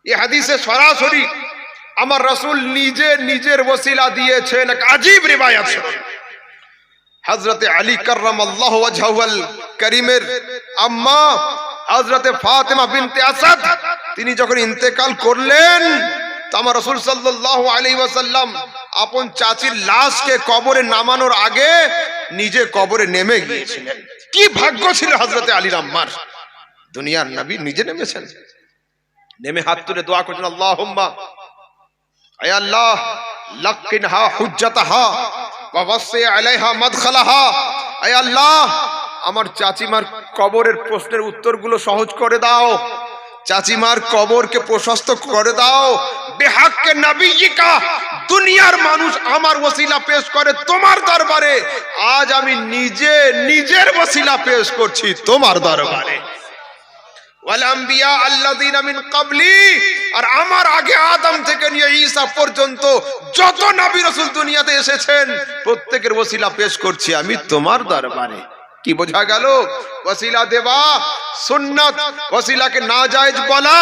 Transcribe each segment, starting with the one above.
এই হাদিসে সরাসরি আমার রাসূল নিজে নিজের ওসিলা দিয়েছেন। এক আজীব রিওয়ায়াত আছে, হযরতে আলী কাররামাল্লাহু ওয়াজহুল কারীমের আম্মা হযরতে ফাতেমা বিনতে আসাদ তিনি যখন ইন্তেকাল করলেন, তো আমার রাসূল সাল্লাল্লাহু আলাইহি ওয়াসাল্লাম আপন চাচির লাশকে কবরে নামানোর আগে নিজে কবরে নেমে গিয়েছিলেন। কি ভাগ্য ছিল হযরতে আলীর আম্মার, দুনিয়ার নবী নিজে নেমেছেন, নেমে হাত তুলে দোয়া করছেন, আল্লাহুম্মা আয় আল্লাহ লাকিনহা হুজ্জাতাহা ওয়া ওয়াসি আলাইহা মাদখালাহা, আয় আল্লাহ আমার চাচিমার কবরের প্রশ্নের উত্তরগুলো সহজ করে দাও, চাচিমার কবরকে প্রশস্ত করে দাও। বিহাক্কে নবিয়িকা, দুনিয়ার মানুষ আমার ওসিলা পেশ করে তোমার দরবারে, আজ আমি নিজে নিজের ওসিলা পেশ করছি তোমার দরবারে। ওয়াল আম্বিয়া আল্লাযিনা মিন ক্বাবলি, আর আমার আগে আদম থেকে নিয়ে ঈসা পর্যন্ত যত নবী রাসূল দুনিয়াতে এসেছেন প্রত্যেকের ওসিলা পেশ করছি আমি তোমার দরবারে। কি বোঝা গেল? ওসিলা দেওয়া সুন্নাত, ওসিলাকে নাজায়েজ বলা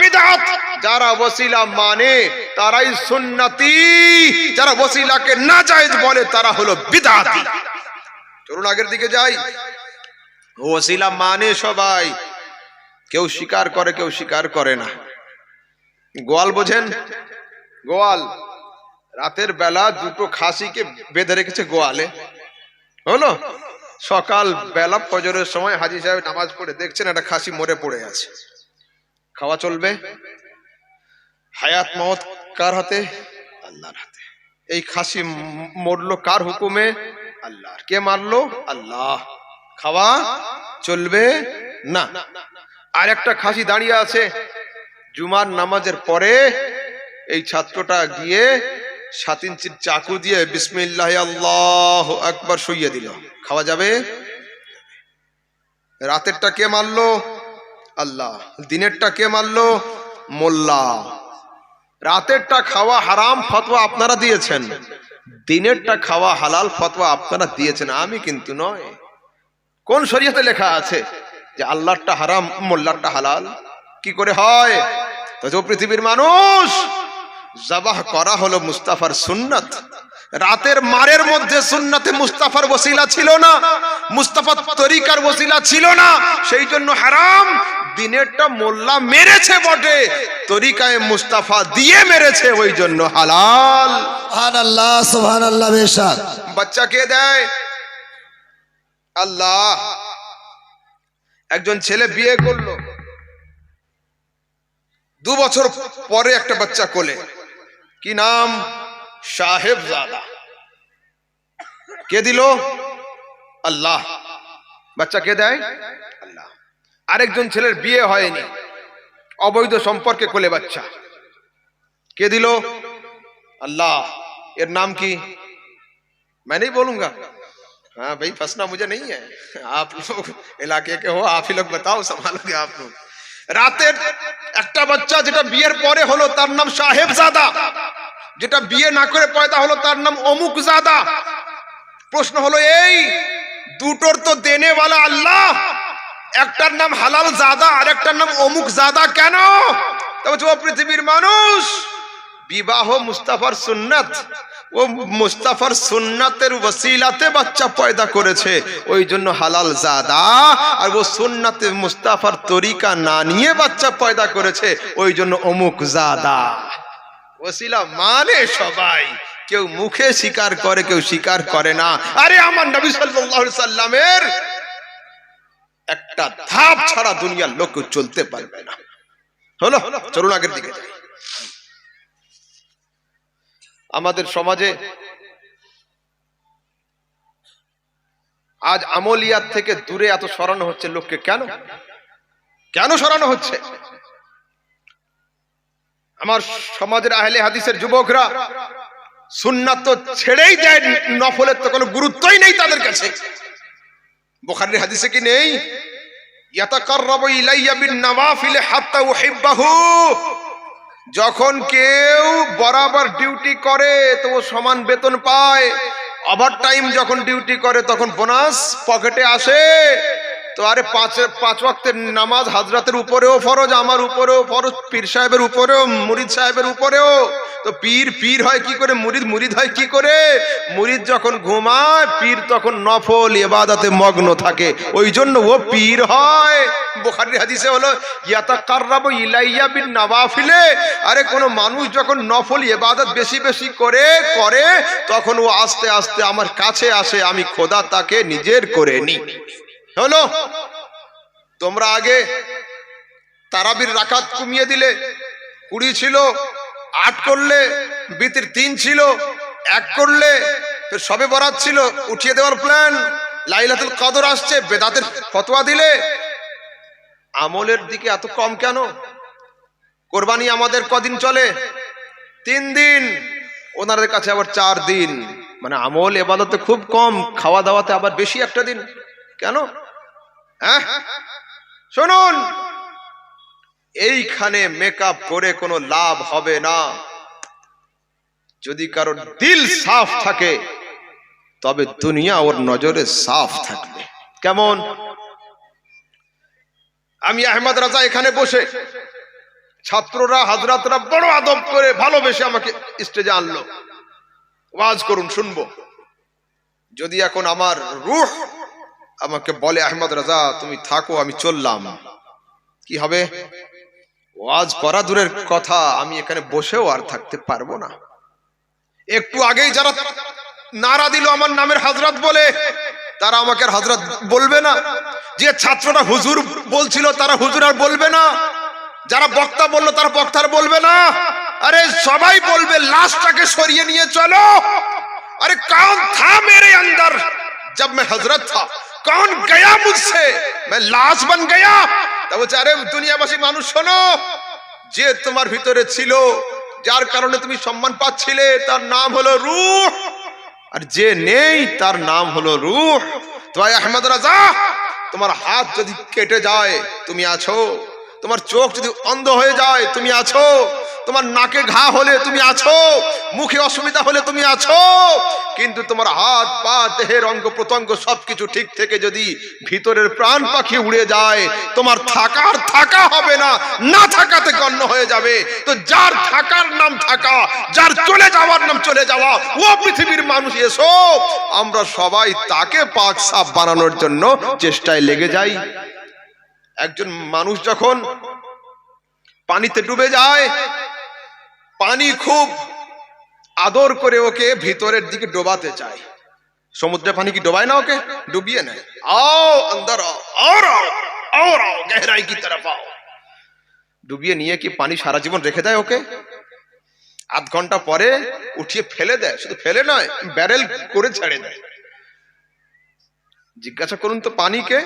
বিদআত। যারা ওসিলা মানে তারাই সুন্নতি, যারা ওসিলাকে নাজায়েজ বলে তারা হলো বিদআতি। চলুন আগের দিকে যাই। ওসিলা মানে সবাই, কেউ স্বীকার করে কেউ স্বীকার করে না। গোয়াল বোঝেন? গোয়াল রাতের বেলা দুটো খাসিকে বেঁধে রেখেছে গোয়ালে, হলো সকাল বেলা ফজরের সময় হাজী সাহেব নামাজ পড়ে দেখছেন একটা খাসি মরে পড়ে আছে, খাওয়া চলবে? হায়াত মওত কার হাতে? আল্লাহর হাতে। এই খাসি মরলো কার হুকুমে? আল্লাহর। কে মারলো? আল্লাহ। খাওয়া চলবে না। আর একটা খাসি দাঁড়িয়ে আছে, জুমার নামাজের পরে এই ছাত্রটা গিয়ে 7 ইঞ্চির চাকু দিয়ে বিসমিল্লাহ আল্লাহু আকবার শুইয়ে দিল, খাওয়া যাবে? রাতেরটা কে মারলো? আল্লাহ। দিনেরটা কে মারলো? মোল্লা। রাতেরটা খাওয়া হারাম ফতোয়া আপনারা দিয়েছেন, দিনেরটা খাওয়া হালাল ফতোয়া আপনারা দিয়েছেন, আমি কিন্তু নয়। কোন শরীয়তে লেখা আছে যে আল্লাহরটা হারাম মোল্লারটা হালাল? কি করে হয়? তো পৃথিবীর মানুষ, জবাহ করা হলো মুস্তাফার সুন্নাত। রাতের মারের মধ্যে সুন্নাতে মুস্তাফার ওসিলা ছিল না, মুস্তাফার তরিকার ওসিলা ছিল না, সেই জন্য হারাম। দিনেরটা মোল্লা মেরেছে বটে, তরিকায় মুস্তাফা দিয়ে মেরেছে, ওই জন্য হালাল। সুবহানাল্লাহ সুবহানাল্লাহ। বেশক বাচ্চা কে দেয়? আল্লাহ। একজন ছেলে বিয়ে করলো, 2 বছর পরে একটা বাচ্চা কোলে, কি নাম? সাহেবজাদা। কে দিল? আল্লাহ। বাচ্চা কে দেয়? আল্লাহ। আরেকজন ছেলের বিয়ে হয়নি, অবৈধ সম্পর্কে কোলে বাচ্চা, কে দিল? अल्लाह। ये नाम की मैं नहीं बोलूंगा, हाँ भाई फंसना मुझे नहीं है, आप लोग इलाके के हो, आप ही लोग बताओ, संभालोगे आप लोग। রাতের একটা বাচ্চা যেটা বিয়ের পরে হলো তার নাম সাহেবজাদা, যেটা বিয়ে না করে পয়দা হলো তার নাম অমুকজাদা। প্রশ্ন হলো এই দুটোর তো দেনেওয়ালা আল্লাহ, একটার নাম হালাল জাদা আর একটার নাম অমুকজাদা কেন? তবে পৃথিবীর মানুষ, বিবাহ মুস্তাফার সুন্নাত, ও মুস্তাফার সুন্নাতের ওসিলাতে বাচ্চা পয়দা করেছে, ওই জন্য হালাল জাদা। আর ও সুন্নাতে মুস্তাফার তরিকা না নিয়ে বাচ্চা পয়দা করেছে, ওই জন্য অমুক জাদা। ওসিলা মানে সবাই, কেউ মুখে স্বীকার করে কেউ স্বীকার করে না। আরে আমার নবী সাল্লাল্লাহু আলাইহি সাল্লামের একটা ধাপ ছাড়া দুনিয়ার লোক চলতে পারবে না। হলো, চলুন আগের দিকে যাই। আমাদের সমাজে আজ আমলিয়াত থেকে দূরে এত সরানো হচ্ছে লোককে, কেন কেন সরানো হচ্ছে? আমার সমাজের আহলে হাদিসের যুবকরা সুন্নাত তো ছেড়েই দেয়, নফলের তো কোনো গুরুত্বই নেই তাদের কাছে। বুখারীর হাদিসে কি নেই? ইয়াতাকাররাবু ইলাইয়া বিন নওয়াফিল হাত্তা উহিব্বাহু। যখন কেউ বরাবর ডিউটি করে তো সমান বেতন পায়, ওভার টাইম যখন ডিউটি করে তখন বোনাস পকেটে আসে। তো আরে পাঁচ ওয়াক্তের নামাজ হাজরাতের উপরেও ফরজ, আমার উপরেও ফরজ, পীর সাহেবের উপরেও, মুরিদ সাহেবের উপরেও। তো পীর পীর হয় কি করে, মুরিদ মুরিদ হয় কি করে? মুরিদ যখন ঘুমায়, পীর তখন নফল ইবাদতে মগ্ন থাকে, ওই জন্য ও পীর হয়। বুখারীর হাদিসে হলো ইয়াতাকাররাবু ইলাইয়া বিন নওয়াফিলে। আরে কোনো মানুষ যখন নফল ইবাদত বেশি বেশি করে তখন ও আস্তে আস্তে আমার কাছে আসে, আমি খোদা তাকে নিজের করে নি। হলো, তোমরা আগে তারাবির রাকাত কমিয়ে দিলে, 20 ছিল 8 করলে, বিতির 3 ছিল 1 করলে, ফের শবে বরাত ছিল উঠিয়ে দেওয়ার প্ল্যান, লাইলাতুল কদর আসছে বেদাতের ফতোয়া দিলে। আমলের দিকে এত কম কেন? কোরবানি আমাদের কদিন চলে? 3 দিন, ওনাদের কাছে আবার 4 দিন। মানে আমল ইবাদতে খুব কম, খাওয়া দাওয়াতে আবার বেশি একটা দিন কেন? হ্যাঁ শুনুন, এইখানে মেকআপ করে কোনো লাভ হবে না। যদি কারো দিল সাফ থাকে তবে দুনিয়া ওর নজরে সাফ থাকবে। কেমন? আমি আহমদ রাজা এখানে বসে, ছাত্ররা হাজরাতরা বড় আদব করে ভালোবেসে আমাকে স্টেজে আনলো, ওয়াজ করুন শুনবো। যদি এখন আমার রূহ আমাকে বলে আহমদ রাজা তুমি থাকো, আমি চললাম, কি হবে? ওয়াজ করা দূরের কথা, আমি এখানে বসেও আর থাকতে পারবো না। একটু আগেই যারা নারা দিল আমার নামের হাজরাত বলে, তারা আমাকে আর হাজরাত বলবে না। যে ছাত্ররা হুজুর বলছিল তারা হুজুর আর বলবে না। যারা বক্তা বললো তারা বক্তার বলবে না। আরে সবাই বলবে লাশটাকে সরিয়ে নিয়ে চলো। अरे कौन था मेरे अंदर जब मैं हजरत था, कौन गया मुझसे, मैं लाश बन गया। তা বলছে আরে দুনিয়াবাসী মানুষ শোনো, যে তোমার ভিতরে ছিল, যার কারণে তুমি সম্মান পাচ্ছিলে, তার নাম হলো রূহ, আর যে নেই তার নাম হলো রূহ। তো আহমদ রাজা, তোমার হাত যদি কেটে যায় তুমি আছো, তোমার চোখ যদি অন্ধ হয়ে যায় তুমি আছো, তোমার নাকে ঘা হলে তুমি আছো, মুখে অসুবিধা হলে তুমি আছো, কিন্তু তোমার হাত পা দেহের অঙ্গ প্রত্যঙ্গ সবকিছু ঠিক থেকে যদি ভিতরের প্রাণ পাখি উড়ে যায়, তোমার থাকা হবে না, না থাকাতে গণ্য হয়ে যাবে। তো যার থাকার নাম থাকা, যার চলে যাওয়ার নাম চলে যাওয়া, ও পৃথিবীর মানুষ। এসো আমরা সবাই তাকে পাক সাফ বানানোর জন্য চেষ্টায় লেগে যাই। একজন মানুষ যখন পানিতে ডুবে যায়, পানি খুব আদর করে ওকে ভিতরের দিকে ডোবাতে চায়। সমুদ্রে পানি কি ডোবায় না, ওকে ডুবিয়ে নেয়। आओ अंदर आओ, और आओ, और आओ, गहराई की तरफ आओ। ডুবিয়ে নিয়ে কি পানি সারা জীবন রেখে দেয় ওকে? আধ ঘন্টা পরে উঠিয়ে ফেলে দেয়। শুধু ফেলে নয়, ব্যারেল করে ছেড়ে দেয়। জিজ্ঞাসা করুন তো পানিকে,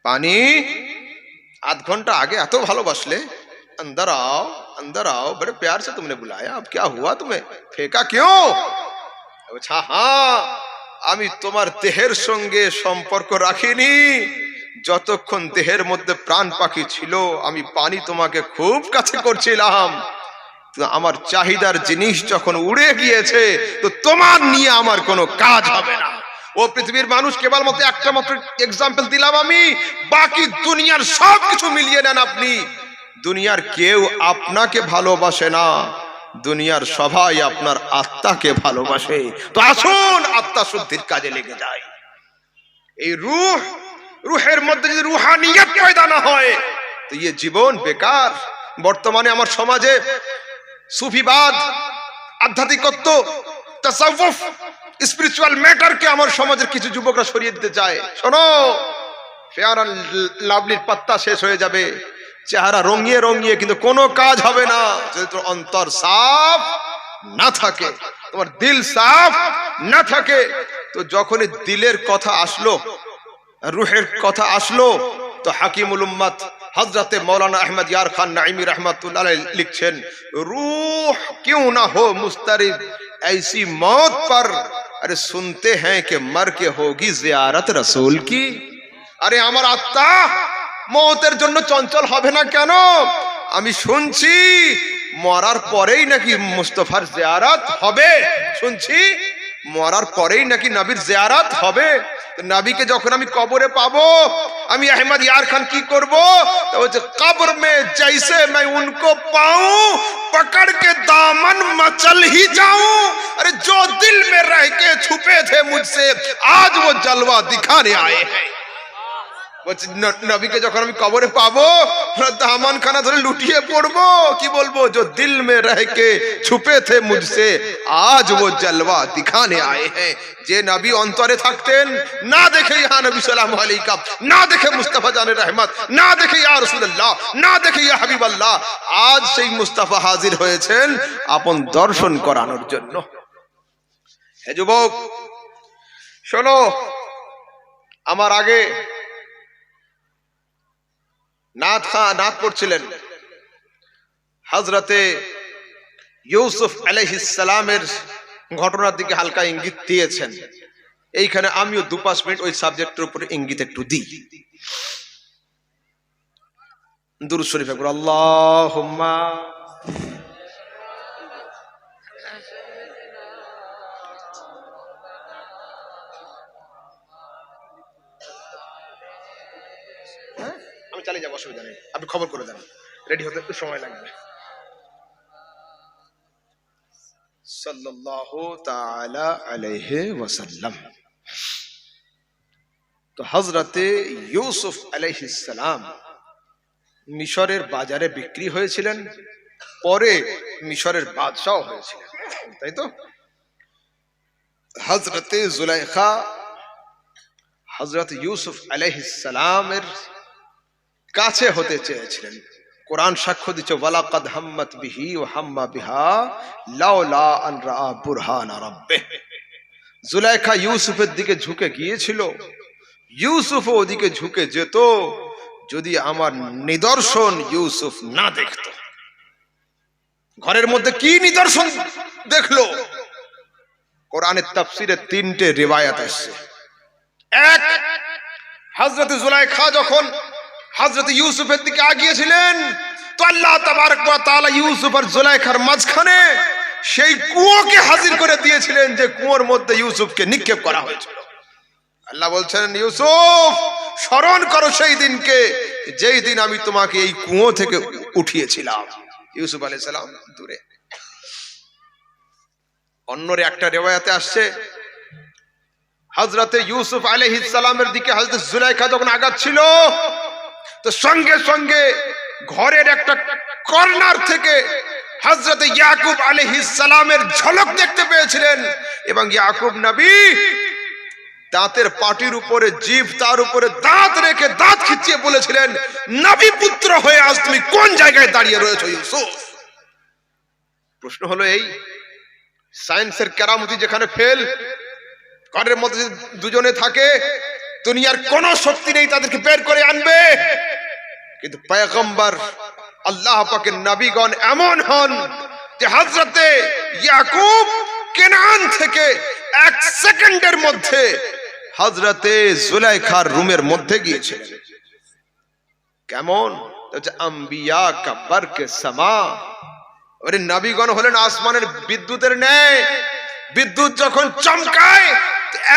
पानी आध घंटा आगे एत भालोबासले, अंदर आओ, बड़े प्यार से तुमने बुलाया, अब क्या हुआ, तुम्हें फेंका क्यों? अच्छा हाँ, आमी तुम्हार देहेर संगे सम्पर्क राखिनी, যতক্ষণ দেহের মধ্যে প্রাণ পাখি ছিল আমি পানি তোমাকে খুব কাছে করছিলাম। আমার চাহিদার জিনিস যখন উড়ে গিয়েছে তো তোমার নিয়ে আমার কোনো কাজ হবে না। ও পৃথিবীর মানুষ, কেবলমাত্র একটা মাত্র এক্সাম্পল দিলাম আমি, বাকি দুনিয়ার সবকিছু মিলিয়ে নেন আপনি। দুনিয়ার কেউ আপনাকে ভালোবাসে না, দুনিয়ার সবাই আপনার আত্মাকে ভালোবাসে। তো আসুন আত্মা শুদ্ধির কাজে লেগে যাই। এই রুহের মধ্যে যদি রুহানিয়ত পয়দা না হয় তো এই জীবন বেকার। বর্তমানে আমার সমাজে সুফিবাদ, আধ্যাত্মিকত্ব, তাসাউফ, স্পিরিচুয়াল ম্যাটারকে আমার সমাজের কিছু যুবকরা সরিয়ে দিতে চায়। শোনো, ফেয়ার অ্যান্ড লাভলির পাত্তা শেষ হয়ে যাবে, চেহারা রঙিয়ে রঙিয়ে, কিন্তু কোনো কাজ হবে না যদি তোমার অন্তর সাফ না থাকে, তোমার দিল সাফ না থাকে। তো যখনই দিলের কথা আসলো, রুহের কথা আসলো, তো হাকিমুল উম্মত हजरत मौलाना अहमद यार खान नाइमी रहमतुल्लाह अलैह लिखছেন, रूह क्यों ना हो मुस्तरिब ऐसी मौत पर, अरे सुनते हैं कि मर के होगी जियारत रसूल की। अरे আমার আত্মা মওতের জন্য চঞ্চল হবে না কেন? আমি শুনছি মরার পরেই নাকি মুস্তাফার জিয়ারত হবে, শুনছি মরার পরেই নাকি নবীর জিয়ারত হবে। নবীকে যখন আমি কবরে পাবো আমি अहमद यार खान की করব तो वो कब्र में जैसे मैं उनको पाऊं पकड़ के दामन मचल ही जाऊं। अरे जो दिल में रह के छुपे थे मुझसे आज वो जलवा दिखाने आए हैं। नबीকে যখন আমি কবরে পাবো দামান খানা ধরে লুটিয়ে পড়বো কি বলবো जो दिल में रह के छुपे थे मुझसे आज वो जलवा दिखाने आए हैं। যে নবী অন্তরে থাকতেন না দেখে ইয়া নবী সাল্লাল্লাহু আলাইহি না দেখে মুস্তাফা জানের রহমত না দেখে ইয়া রাসূলুল্লাহ না দেখে ইয়া হাবিবাল্লাহ আজ সেই মুস্তাফা হাজির হয়েছেন আপন দর্শন করানোর জন্য। হে যুবক শোনো, আমার আগে নাত পড়ছিলেন হযরতে ইউসুফ আলাইহিস সালামের ঘটনার দিকে হালকা ইঙ্গিত দিয়েছেন। এইখানে আমিও 2-5 মিনিট ওই সাবজেক্টের উপরে ইঙ্গিত একটু দিই। দুরূদ শরীফ পড়ো আল্লাহুম্মা আমি চালিয়ে যাব, অসুবিধা নেই, আপনি খবর করে দেন, রেডি হতে একটু সময় লাগবে। সাল্লাল্লাহু তাআলা আলাইহি ওয়াসাল্লাম। তো হযরতে ইউসুফ আলাইহিস সালাম মিশরের বাজারে বিক্রি হয়েছিলেন, পরে মিশরের বাদশাহ হয়েছিলেন, তাই তো? হযরতে জুলাইখা হযরত ইউসুফ আলাইহিস সালামের কাছে হতে চেয়েছিলেন। কোরআন সাক্ষ্য দিচ্ছে ওয়ালাকাদ হাম্মাত বিহি ওয়া হাম্মা বিহা লাউলা আন রাআ বুরহান রাব্বিহ। জুলাইখা ইউসুফের দিকে ঝুঁকে গিয়েছিল, ইউসুফ ওদিকে ঝুঁকে যেত যদি আমার নিদর্শন ইউসুফ না দেখত। ঘরের মধ্যে কি নিদর্শন দেখলো? কোরআনের তাফসীরে 3টে রিওয়ায়াত আছে। এক, হযরত জুলাইখা যখন হযরত ইউসুফের দিকে আগিয়েছিলেন তো আল্লাহ তাবারক ওয়া তাআলা ইউসুফ আর জুলাইখার মাঝখানে সেই কুয়োকে হাজির করে দিয়েছিলেন যে কুয়োর মধ্যে ইউসুফকে নিক্ষেপ করা হয়েছিল। আল্লাহ বলছেন, ইউসুফ স্মরণ করো সেই দিনকে যেই দিন আমি তোমাকে এই কুয়ো থেকে উঠিয়েছিলাম। ইউসুফ আলাইহিস সালাম দূরে। অন্যরে একটা রিওয়ায়াতে আসছে হযরতে ইউসুফ আলাইহিস সালামের দিকে হযরত জুলাইখা যখন আগাচ্ছিল তো সঙ্গে সঙ্গে ঘরের একটা কর্নার থেকে হযরত ইয়াকুব আলাইহিস সালামের ঝলক দেখতে পেয়েছিলেন এবং ইয়াকুব নবী দাঁতের পাটির উপরে জিভ, তার উপরে দাঁত রেখে দাঁত খিচিয়ে বলেছিলেন, নবী পুত্র হয়ে আজ তুমি কোন জায়গায় দাঁড়িয়ে রয়েছো ইউসুফ? প্রশ্ন হলো এই, সায়েন্সের কেরামতি যেখানে ফেল, ঘরের মধ্যে দুজনে থাকে, দুনিয়ার কোন শক্তি নেই তাদেরকে বের করে আনবে, কিন্তু পয়গম্বর আল্লাহ পাকের নবীগণ এমন হন যে হযরতে ইয়াকুব কেনান থেকে 1 সেকেন্ডের মধ্যে হযরতে জুলাইখার রুমের মধ্যে গিয়েছিলেন। কেমন? আম্বিয়া কা বরকে সামা। ওরে নবীগণ হলেন আসমানের বিদ্যুতের ন্যায়, বিদ্যুৎ যখন চমকায়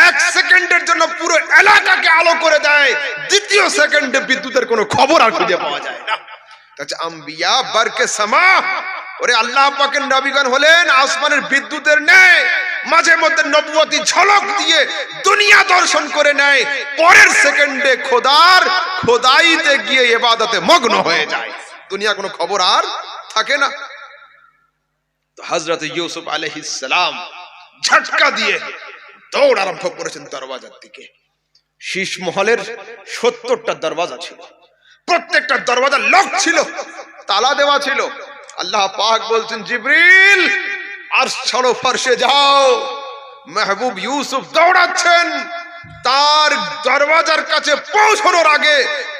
1 সেকেন্ডের জন্য পুরো এলাকাকে আলো করে দেয়, দ্বিতীয় সেকেন্ডে বিদ্যুতের কোনো খবর আর খুঁজে পাওয়া যায় না। আম্বিয়া বরকে সামা। ওরে আল্লাহ পাকের নবীগণ হলেন আসমানের বিদ্যুতের ন্যায়, মাঝে মধ্যে নবুয়তি ঝলক দিয়ে দুনিয়া দর্শন করে নেয়, পরের সেকেন্ডে খোদার খোদাইতে গিয়ে ইবাদতে মগ্ন হয়ে যায়, দুনিয়া কোনো খবর আর থাকে না। তো হযরত ইউসুফ আলাইহিস সালাম ঝটকা দিয়ে দৌড় আরম্ভ করেছেন দরওয়াজার দিকে। শীষ মহলের 70টা দরওয়াজা ছিল, প্রত্যেকটা দরওয়াজা লক ছিল, তালা দেওয়া ছিল। আল্লাহ পাক বলছেন, জিবরিল আরশ ছাড়ো, ফরশে যাও। মেহবুব ইউসুফ দৌড়াচ্ছেন, তার দরওয়াজার কাছে পৌঁছানোর আগে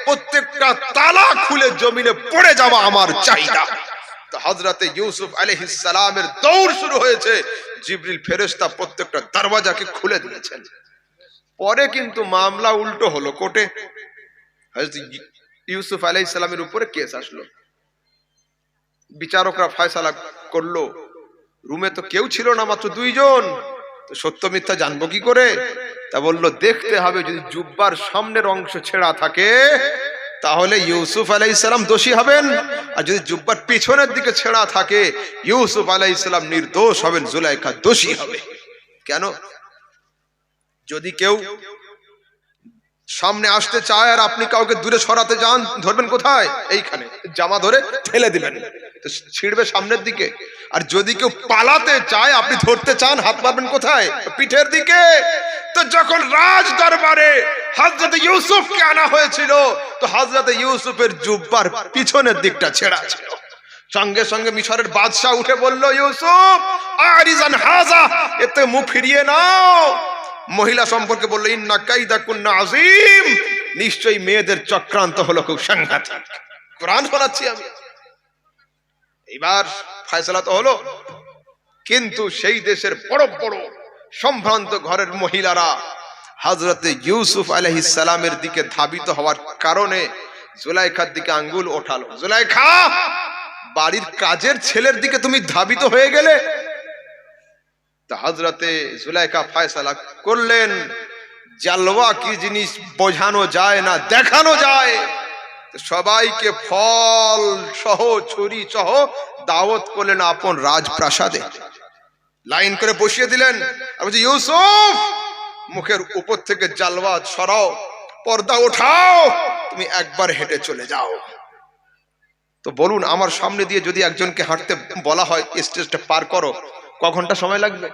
প্রত্যেকটা তালা খুলে জমিনে পড়ে যাওয়া আমার চাহিদা। তো হযরতে ইউসুফ আলাইহিস সালামের দৌড় শুরু হয়েছে, জিবরিল ফেরেশতা প্রত্যেকটা দরওয়াজাকে খুলে দিয়েছেন। পরে কিন্তু মামলা উল্টো হলো, কোর্টে হযরত ইউসুফ আলাইহিস সালামের উপরে কেস আসলো, বিচারকরা ফয়সালা করলো, রুমে তো কেউ ছিল না, মাত্র 2 জন, তো সত্য মিথ্যা জানবো কি করে? তা বললো দেখতে হবে, যদি জুব্বার সামনের অংশ ছেঁড়া থাকে তাহলে ইউসুফ আলাইহিস সালাম দোষী হবেন, আর যদি জুব্বার পিছনের দিকে ছেঁড়া থাকে ইউসুফ আলাইহিস সালাম নির্দোষ হবেন, জুলাইখা দোষী হবে। কেন? যদি কেউ সামনে আসতে চায় আর আপনি কাউকে দূরে সরাতে যান, ধরবেন কোথায়? এইখানে জামা ধরে ঠেলে দিবেন, তো ছিড়বে সামনের দিকে। আর যদি কেউ পালাতে চায়, আপনি ধরতে চান, হাত মারবেন কোথায়? পিঠের দিকে। তো যখন রাজ দরবারে হযরত ইউসুফকে আনা হয়েছিল, তো হযরত ইউসুফের জুব্বার পিছনের দিকটা ছেঁড়া ছিল। সঙ্গে সঙ্গে মিশরের বাদশা উঠে বলল, ইউসুফ আরিজান হাজা, এতে মুখ ফিরিয়ে নাও। মহিলা সম্পর্কে বললো, ইন্না কাইদাকুন্না আযীম, নিশ্চয়ই মেয়েদের চক্রান্ত হলো খুব সাংঘাতিক। কোরআন শোনাচ্ছি আমি। এবার ফয়সালা তো হলো, কিন্তু সেই দেশের বড় বড় সম্ভ্রান্ত ঘরের মহিলারা হযরত ইউসুফ আলাইহিস সালামের দিকে ধাবিত হওয়ার কারণে জুলাইখার দিকে আঙ্গুল ওঠালো। জুলাইখা, বাড়ির কাজের ছেলের দিকে তুমি ধাবিত হয়ে গেলে। তো হযরতে জুলাইখা ফয়সালা করলেন, জালওয়া কি জিনিস বোঝানো যায় না, দেখানো যায়। সবাইকে ফল সহ ছুরি সহ দাওয়াত করলেন আপন রাজপ্রাসাদে, লাইন করে বসিয়ে দিলেন। আর বলছে, ইউসুফ, মুখের উপর থেকে জালওয়া সরাও, পর্দা ওঠাও, তুমি একবার হেঁটে চলে যাও। তো বলুন, আমার সামনে দিয়ে যদি একজনকে হাঁটতে বলা হয়, স্টেজটা পার করো, ক ঘন্টা সময় লাগবে?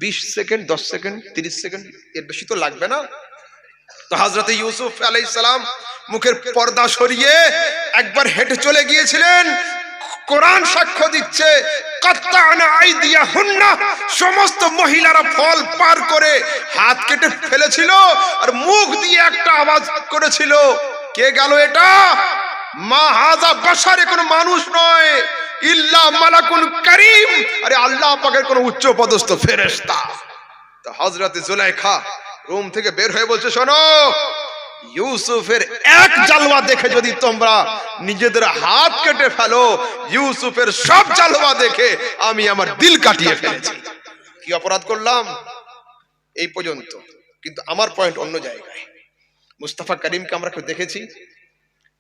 20 সেকেন্ড, 10 সেকেন্ড, 30 সেকেন্ড, এর বেশি তো লাগবে না। তো হযরত ইউসুফ আলাইহিস সালাম মুখের পর্দা সরিয়ে একবার হেঁটে চলে গিয়েছিলেন। কোরআন সাক্ষ্য দিচ্ছে, কাত্তানা আইদিয়াহুন্না, সমস্ত মহিলারা ফল পার করে হাত কেটে ফেলেছিল, আর মুখ দিয়ে একটা আওয়াজ করেছিল, কে গেল এটা? মা হাযা বাশার, কোনো মানুষ নয়, ইল্লা মালাকুন কারীম, আরে আল্লাহ পাকের কোন উচ্চ পদস্থ ফেরেশতা। তো হযরত জুলাইখা রুম থেকে বের হয়ে বলছে, শোনো, ইউসুফের এক জালওয়া দেখে যদি তোমরা নিজেদের হাত কেটে ফেলো, ইউসুফের সব জালওয়া দেখে আমি আমার দিল কাটিয়ে ফেলেছি। কি অপরাধ করলাম? এই পর্যন্ত। কিন্তু আমার পয়েন্ট অন্য জায়গায়। মুস্তাফা করিমকে আমরা কেউ দেখেছি?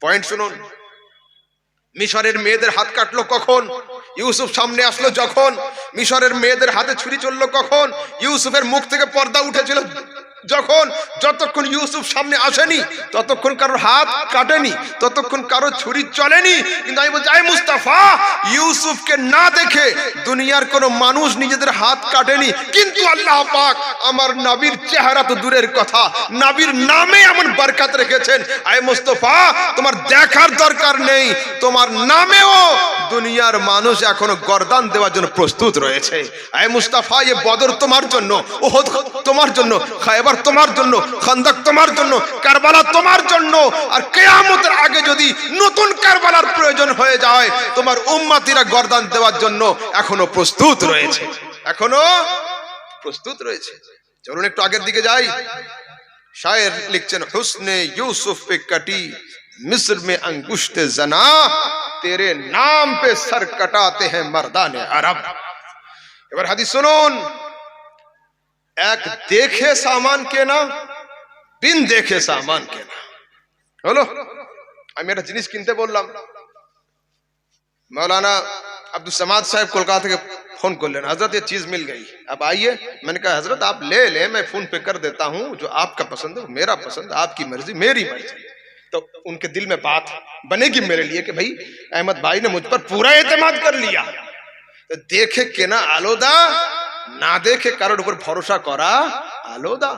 পয়েন্ট শুনুন। মিশরের মেয়েদের হাত কাটলো কখন? ইউসুফ সামনে আসলো যখন। মিশরের মেয়েদের হাতে ছুরি চললো কখন? ইউসুফের মুখ থেকে পর্দা উঠেছিল যখন। যতক্ষণ ইউসুফ সামনে আসেনি ততক্ষণ কারোর হাত কাটেনি, ততক্ষণ কারো ছুরি চলেনি। কিন্তু আমি বলছি, আয় মুস্তাফা, ইউসুফকে না দেখে দুনিয়ার কোনো মানুষ নিজেদের হাত কাটেনি, কিন্তু আল্লাহ পাক আমার নবীর চেহারা তো দূরের কথা, নবীর নামে এমন বরকত রেখেছেন। আয় মুস্তাফা, তোমার দেখার দরকার নেই, তোমার নামেও দুনিয়ার মানুষ এখনো গর্দান দেওয়ার জন্য প্রস্তুত রয়েছে। আয় মুস্তাফা, এ বদর তোমার জন্য, ওহদ তোমার জন্য, খায়বার তোমার জন্য, খান্দক তোমার জন্য, কারবালা তোমার জন্য। আর কিয়ামতের আগে যদি নতুন কারবালার প্রয়োজন হয়ে যায়, তোমার উম্মতিরা গর্দান দেওয়ার জন্য এখনো প্রস্তুত রয়েছে, এখনো প্রস্তুত রয়েছে। চলুন একটু আগের দিকে যাই। শায়ের লিখছেন, হুসনে ইউসুফ পে কাটি मिस्र में अंगुष्ते जना, तेरे नाम पे सर कटाते हैं मर्दाने अरब। এবার হাদিস শুনুন। এক দেখে সামান কেনা, বিন দেখে সামান কেনা হলো। আমি একটা জিনিস কিনতে বললাম, मौलाना अब्दुल समाद साहब कोलकाता থেকে फोन कर लेना, हजरत ये चीज मिल गई, अब आइए। मैंने कहा हजरत आप ले ले, मैं फोन पे कर देता हूँ, जो आपका पसंद है मेरा पसंद, आपकी मर्जी मेरी मर्जी। तो उनके दिल में बात बनेगी मेरे लिए कि भाई अहमद भाई ने मुझ पर पूरा एतमाद कर लिया। तो देखे केना आलोदा, ना देखे कारोर ऊपर भरोसा करा आलोदा।